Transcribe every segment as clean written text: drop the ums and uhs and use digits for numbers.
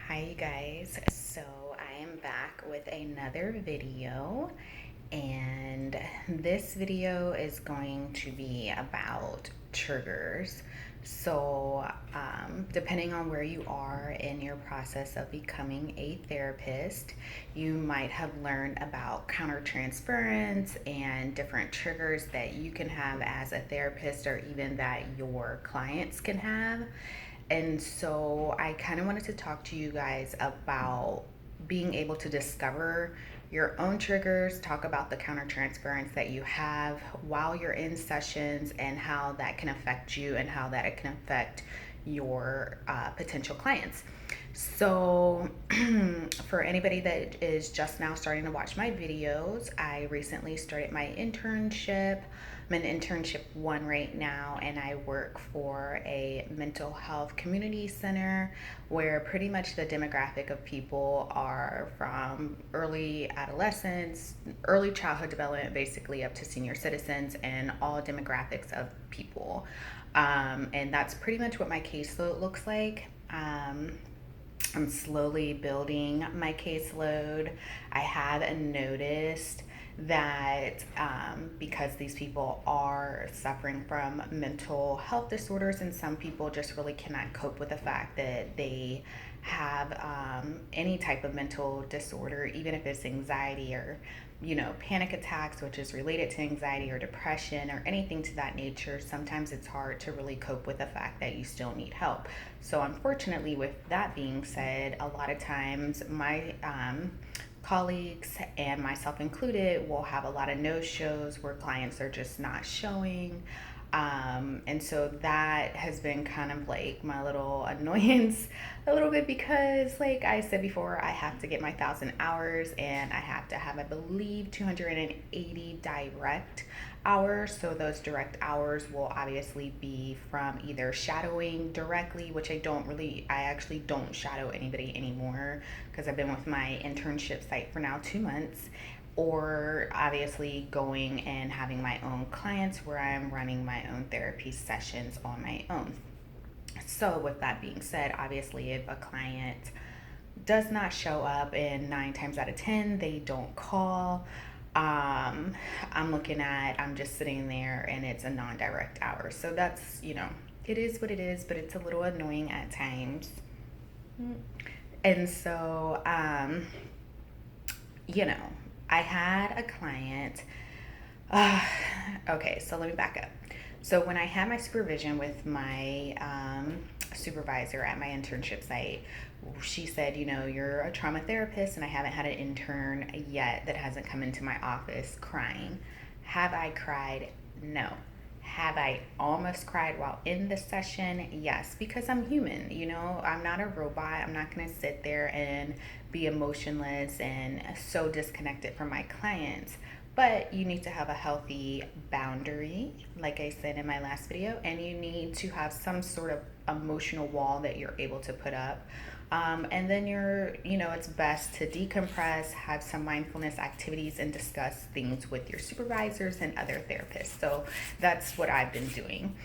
Hi, you guys. So, I am back with another video, and this video is going to be about triggers. Depending on where you are in your process of becoming a therapist, you might have learned about countertransference and different triggers that you can have as a therapist, or even that your clients can have. And so I kind of wanted to talk to you guys about being able to discover your own triggers, talk about the countertransference that you have while you're in sessions, and how that can affect you and how that it can affect your potential clients. So, for anybody that is just now starting to watch my videos, I recently started my internship. I'm in internship one right now, and I work for a mental health community center where pretty much the demographic of people are from early adolescence, early childhood development, basically up to senior citizens, and all demographics of people. And that's pretty much what my caseload looks like. I'm slowly building my caseload. I have noticed that because these people are suffering from mental health disorders, and some people just really cannot cope with the fact that they have any type of mental disorder, even if it's anxiety or panic attacks, which is related to anxiety or depression or anything to that nature. Sometimes it's hard to really cope with the fact that you still need help. So unfortunately, with that being said, a lot of times my colleagues, and myself included, will have a lot of no-shows where clients are just not showing. And so that has been kind of like my little annoyance a little bit, because like I said before, I have to get my 1,000 hours, and I have to have, I believe, 280 direct hours. So those direct hours will obviously be from either shadowing directly, which I actually don't shadow anybody anymore because I've been with my internship site for now 2 months, or obviously going and having my own clients where I'm running my own therapy sessions on my own. So, with that being said, obviously, if a client does not show up, and 9 times out of 10 they don't call, I'm just sitting there and it's a non direct hour. So, it is what it is, but it's a little annoying at times. And so, you know, I had a client. Uh, okay, so let me back up. So when I had my supervision with my supervisor at my internship site, she said, you're a trauma therapist, and I haven't had an intern yet that hasn't come into my office crying. Have I cried? No. Have I almost cried while in the session? Yes, because I'm human. I'm not a robot. I'm not going to sit there and be emotionless and so disconnected from my clients. But you need to have a healthy boundary, like I said in my last video, and you need to have some sort of emotional wall that you're able to put up. And then it's best to decompress, have some mindfulness activities, and discuss things with your supervisors and other therapists. So that's what I've been doing.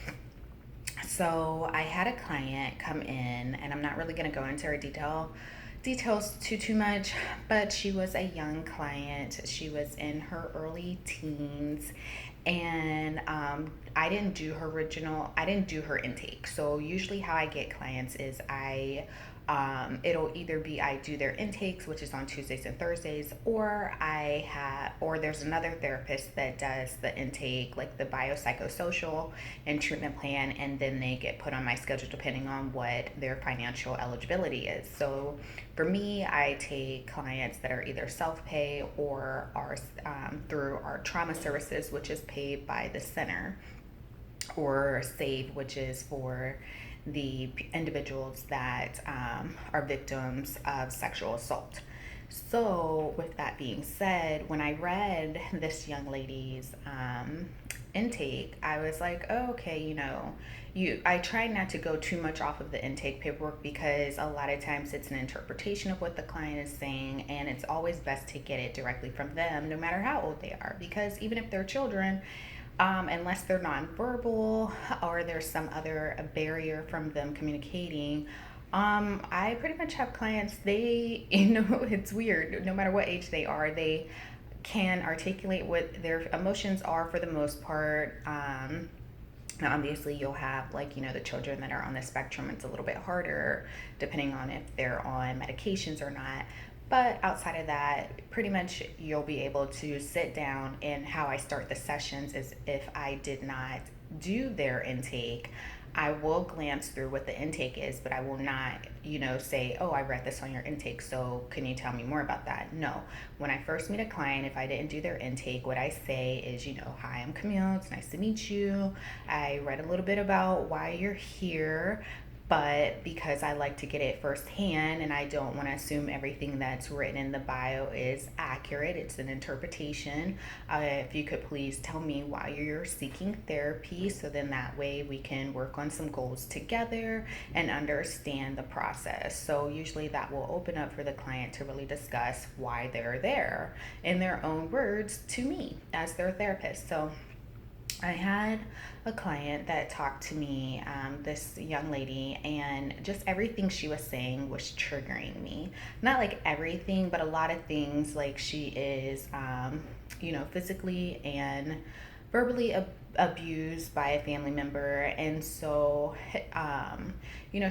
So I had a client come in, and I'm not really going to go into her details too much, but she was a young client. She was in her early teens, and I didn't do her intake. So usually how I get clients is it'll either be I do their intakes, which is on Tuesdays and Thursdays, or there's another therapist that does the intake, like the biopsychosocial and treatment plan, and then they get put on my schedule depending on what their financial eligibility is. So for me, I take clients that are either self-pay or are through our trauma services, which is paid by the center, or SAVE, which is for the individuals that are victims of sexual assault. So, with that being said, when I read this young lady's intake, I was like, oh, okay, I try not to go too much off of the intake paperwork, because a lot of times it's an interpretation of what the client is saying, and it's always best to get it directly from them, no matter how old they are, because even if they're children, unless they're nonverbal or there's some other barrier from them communicating, I pretty much have clients, they, it's weird. No matter what age they are, they can articulate what their emotions are for the most part. Now, obviously, you'll have like, the children that are on the spectrum, it's a little bit harder depending on if they're on medications or not. But outside of that, pretty much you'll be able to sit down. And how I start the sessions is if I did not do their intake, I will glance through what the intake is, but I will not, say, oh, I read this on your intake, so can you tell me more about that? No. When I first meet a client, if I didn't do their intake, what I say is, hi, I'm Camille. It's nice to meet you. I read a little bit about why you're here, but because I like to get it firsthand and I don't want to assume everything that's written in the bio is accurate, it's an interpretation. If you could please tell me why you're seeking therapy, so then that way we can work on some goals together and understand the process. So usually that will open up for the client to really discuss why they're there in their own words to me as their therapist. So I had a client that talked to me, this young lady, and just everything she was saying was triggering me. Not like everything, but a lot of things. Like she is, physically and verbally abused by a family member. And so,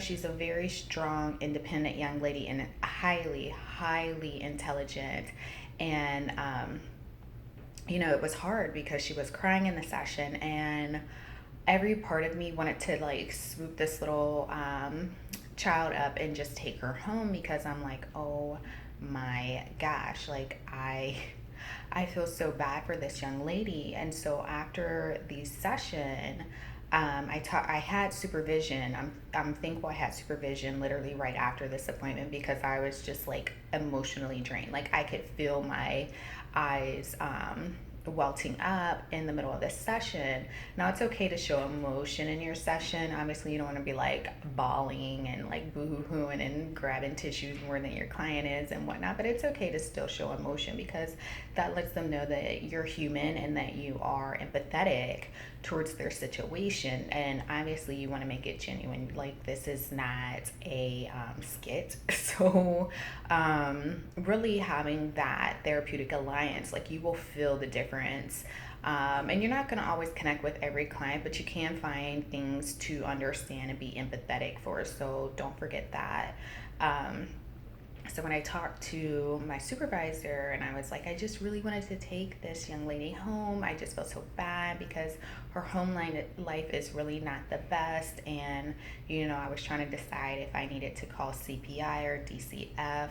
she's a very strong, independent young lady and highly, highly intelligent. And, it was hard because she was crying in the session, and every part of me wanted to like swoop this little child up and just take her home, because I'm like, oh my gosh, like I feel so bad for this young lady. And so after the session, I had supervision. I'm thankful I had supervision literally right after this appointment, because I was just like emotionally drained. Like I could feel my eyes welting up in the middle of this session. Now, it's okay to show emotion in your session. Obviously, you don't want to be like bawling and like boo-hooing and grabbing tissues more than your client is and whatnot, but it's okay to still show emotion, because that lets them know that you're human and that you are empathetic towards their situation. And obviously you want to make it genuine. Like this is not a skit. So really having that therapeutic alliance, like you will feel the difference. And you're not going to always connect with every client, but you can find things to understand and be empathetic for. So don't forget that. So when I talked to my supervisor and I was like, I just really wanted to take this young lady home. I just felt so bad because her home life is really not the best. And, I was trying to decide if I needed to call CPI or DCF.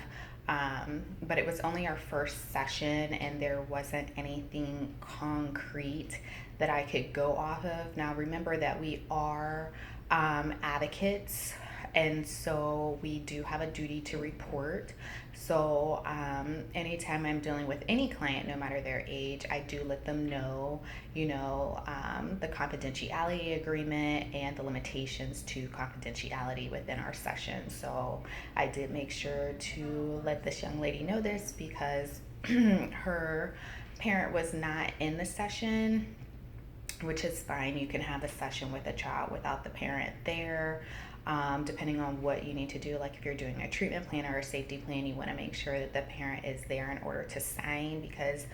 But it was only our first session and there wasn't anything concrete that I could go off of. Now, remember that we are advocates, and so we do have a duty to report. So anytime I'm dealing with any client, no matter their age, I do let them know, the confidentiality agreement and the limitations to confidentiality within our session. So I did make sure to let this young lady know this, because her parent was not in the session, which is fine. You can have a session with a child without the parent there. Depending on what you need to do, like if you're doing a treatment plan or a safety plan, you want to make sure that the parent is there in order to sign, because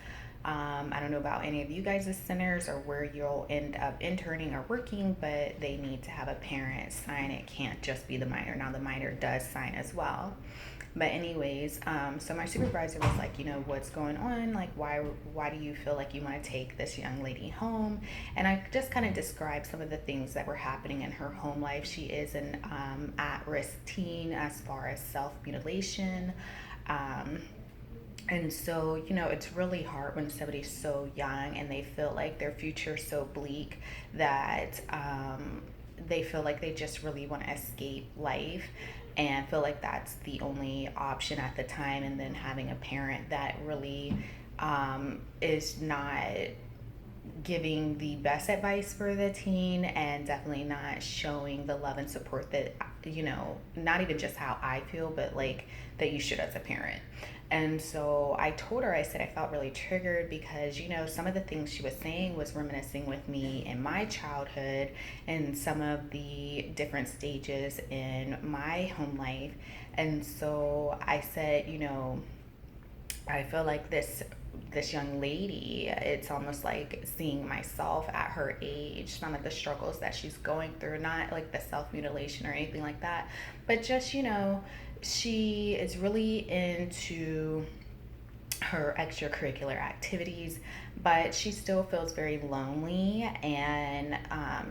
I don't know about any of you guys as centers or where you'll end up interning or working, but they need to have a parent sign. It can't just be the minor. Now the minor does sign as well. But anyways, so my supervisor was like, what's going on? Like, why do you feel like you want to take this young lady home? And I just kind of described some of the things that were happening in her home life. She is an at-risk teen as far as self-mutilation. And so, it's really hard when somebody's so young and they feel like their future's so bleak that they feel like they just really want to escape life and feel like that's the only option at the time. And then having a parent that really is not giving the best advice for the teen, and definitely not showing the love and support that, not even just how I feel, but like that you should as a parent. And so I told her, I said I felt really triggered because, some of the things she was saying was reminiscing with me in my childhood and some of the different stages in my home life. And so I said, I feel like this young lady, it's almost like seeing myself at her age, some of the struggles that she's going through, not like the self mutilation or anything like that, but just, she is really into her extracurricular activities, but she still feels very lonely and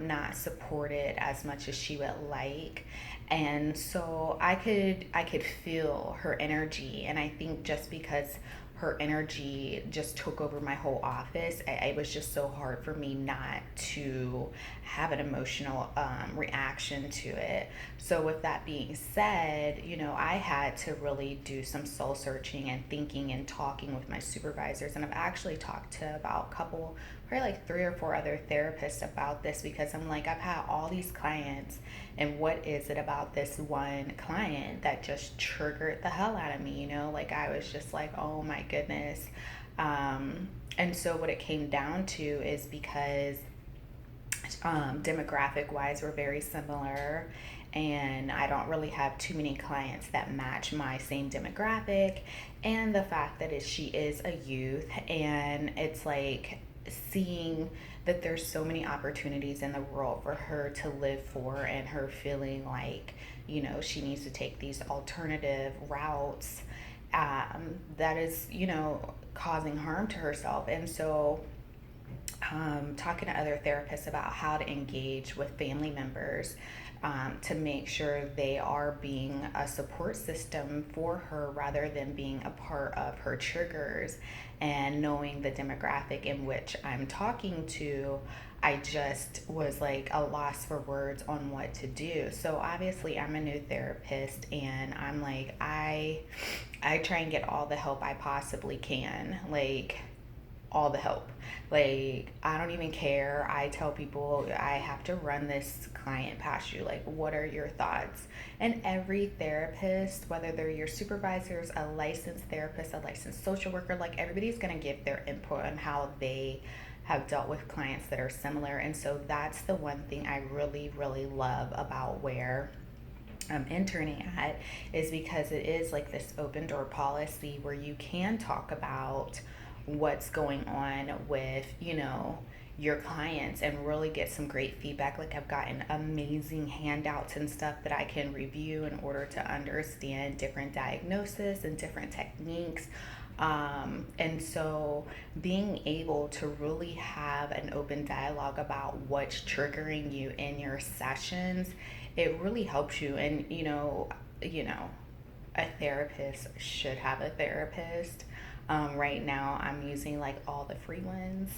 not supported as much as she would like. And so I could feel her energy, and I think just because her energy just took over my whole office, it was just so hard for me not to have an emotional reaction to it. So, with that being said, I had to really do some soul searching and thinking and talking with my supervisors. And I've actually talked to about a couple, probably like 3 or 4 other therapists about this, because I'm like, I've had all these clients, and what is it about this one client that just triggered the hell out of me? Like I was just like, oh my goodness. And so what it came down to is because demographic wise, we're very similar, and I don't really have too many clients that match my same demographic. And the fact that she is a youth, and it's like seeing that there's so many opportunities in the world for her to live for, and her feeling like, she needs to take these alternative routes, that is, causing harm to herself. And so talking to other therapists about how to engage with family members, to make sure they are being a support system for her rather than being a part of her triggers, and knowing the demographic in which I'm talking to. I just was like a loss for words on what to do. So obviously I'm a new therapist, and I'm like, I try and get all the help I possibly can. Like all the help. Like, I don't even care. I tell people I have to run this client past you. Like, what are your thoughts? And every therapist, whether they're your supervisors, a licensed therapist, a licensed social worker, like everybody's going to give their input on how they have dealt with clients that are similar. And so that's the one thing I really, really love about where I'm interning at, is because it is like this open door policy where you can talk about what's going on with, your clients, and really get some great feedback. Like I've gotten amazing handouts and stuff that I can review in order to understand different diagnoses and different techniques. And so being able to really have an open dialogue about what's triggering you in your sessions, it really helps you. And a therapist should have a therapist. Right now I'm using like all the free ones.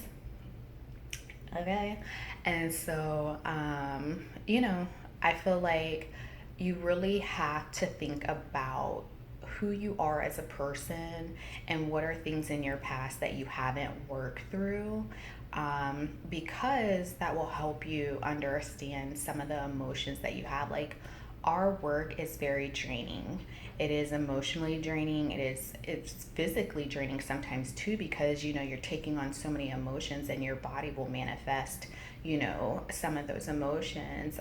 Okay. And so, I feel like you really have to think about who you are as a person, and what are things in your past that you haven't worked through, because that will help you understand some of the emotions that you have. Like, our work is very draining. It is emotionally draining. It's physically draining sometimes too, because you're taking on so many emotions, and your body will manifest some of those emotions.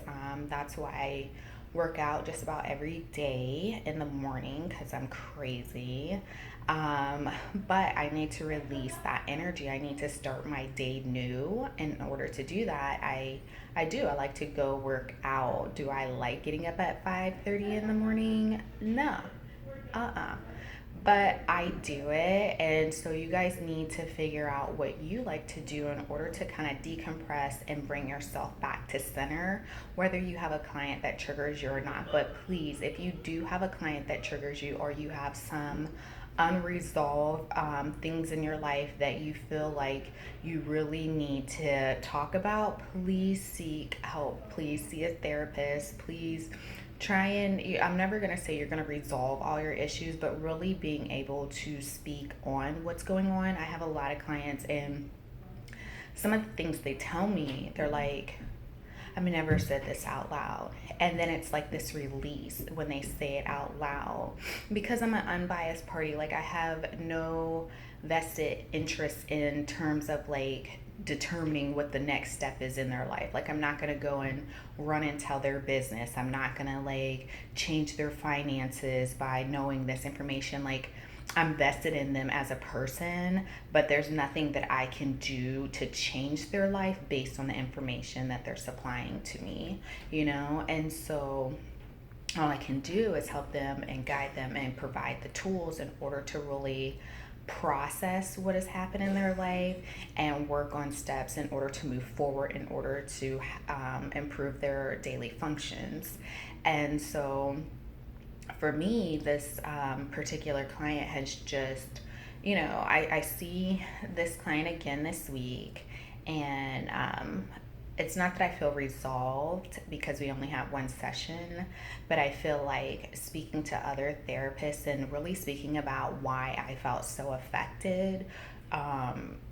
That's why I work out just about every day in the morning, because I'm crazy. But I need to release that energy. I need to start my day new. In order to do that, I like to go work out. Do I like getting up at 5:30 in the morning? No. But I do it. And so you guys need to figure out what you like to do in order to kind of decompress and bring yourself back to center, whether you have a client that triggers you or not. But please, if you do have a client that triggers you, or you have some unresolved things in your life that you feel like you really need to talk about, please seek help. Please see a therapist. Please try and, I'm never going to say you're going to resolve all your issues, but really being able to speak on what's going on. I have a lot of clients, and some of the things they tell me, they're like, I've never said this out loud. And then it's like this release when they say it out loud. Because I'm an unbiased party, like I have no vested interest in terms of like determining what the next step is in their life. Like I'm not going to go and run and tell their business. I'm not going to like change their finances by knowing this information. Like I'm vested in them as a person, but there's nothing that I can do to change their life based on the information that they're supplying to me, you know? And so all I can do is help them and guide them and provide the tools in order to really process what has happened in their life and work on steps in order to move forward in order to improve their daily functions. And so for me, this particular client has just, I see this client again this week, and it's not that I feel resolved because we only have one session, but I feel like speaking to other therapists and really speaking about why I felt so affected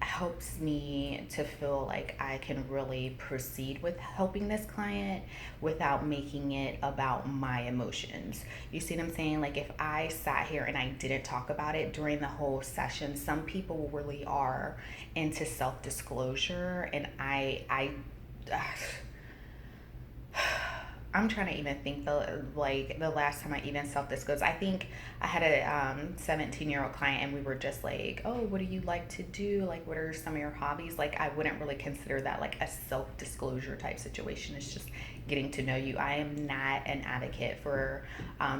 helps me to feel like I can really proceed with helping this client without making it about my emotions. You see what I'm saying? Like if I sat here and I didn't talk about it during the whole session, some people really are into self-disclosure, and I'm trying to even think the last time I even self-disclosed. I think I had a 17-year-old client, and we were just like, oh, what do you like to do? Like, what are some of your hobbies? Like, I wouldn't really consider that like a self-disclosure type situation. It's just getting to know you. I am not an advocate for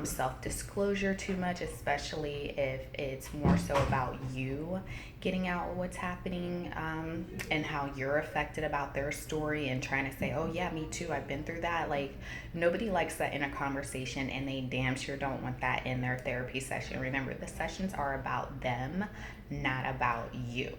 self-disclosure too much, especially if it's more so about you getting out what's happening and how you're affected about their story and trying to say, oh yeah, me too, I've been through that. Like nobody likes that in a conversation, and they damn sure don't want that in their therapy session. Remember, the sessions are about them, not about you.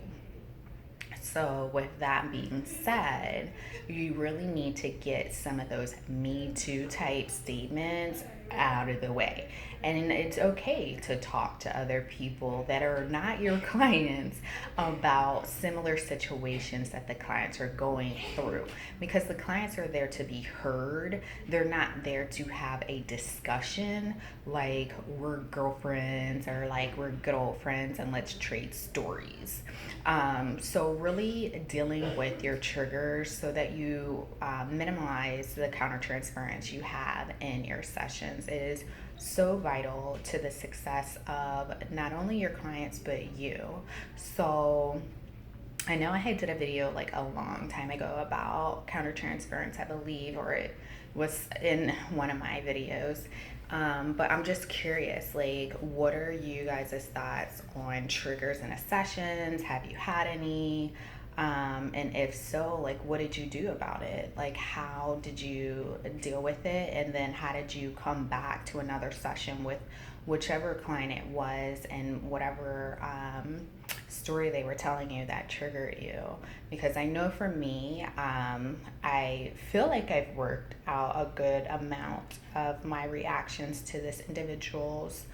So, with that being said, you really need to get some of those Me Too type statements out of the way. And it's okay to talk to other people that are not your clients about similar situations that the clients are going through, because the clients are there to be heard. They're not there to have a discussion like we're girlfriends or like we're good old friends and let's trade stories. So really dealing with your triggers so that you minimize the countertransference you have in your sessions is so vital to the success of not only your clients but you. So I know I did a video like a long time ago about countertransference, I believe, or it was in one of my videos. But I'm just curious, like, what are you guys' thoughts on triggers in a sessions? Have you had any? And if so, like, what did you do about it? Like, how did you deal with it? And then how did you come back to another session with whichever client it was and whatever story they were telling you that triggered you? Because I know for me, I feel like I've worked out a good amount of my reactions to this individual's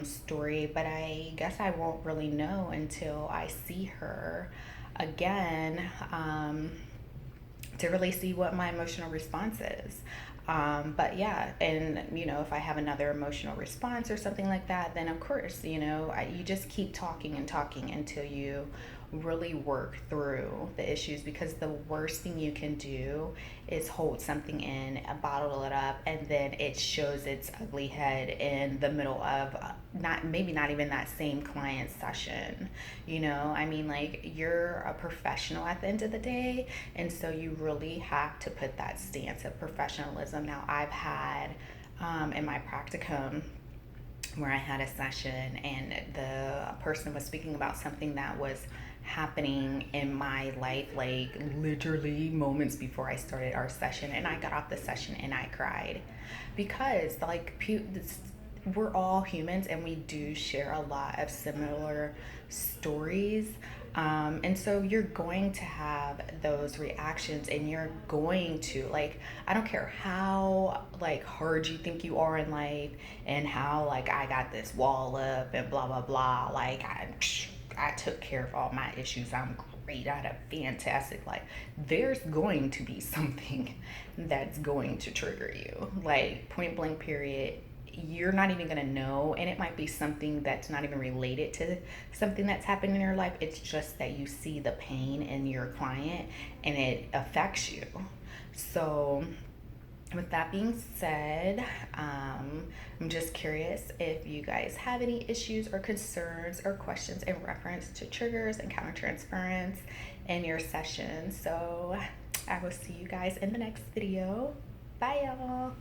story, but I guess I won't really know until I see her again to really see what my emotional response is. But yeah, and if I have another emotional response or something like that, then of course, you just keep talking and talking until you really work through the issues, because the worst thing you can do is hold something in, bottle it up, and then it shows its ugly head in the middle of not even that same client session. I mean, like, you're a professional at the end of the day, and so you really have to put that stance of professionalism. Now, I've had in my practicum where I had a session and the person was speaking about something that was happening in my life, like literally moments before I started our session, and I got off the session and I cried, because like we're all humans and we do share a lot of similar stories. And so you're going to have those reactions, and you're going to, like, I don't care how like hard you think you are in life and how like I got this wall up and blah blah blah, like I took care of all my issues, I'm great, I had a fantastic life. There's going to be something that's going to trigger you, like point blank, period. You're not even going to know, and it might be something that's not even related to something that's happened in your life. It's just that you see the pain in your client and it affects you. So with that being said, I'm just curious if you guys have any issues or concerns or questions in reference to triggers and countertransference in your session. So I will see you guys in the next video. Bye, y'all.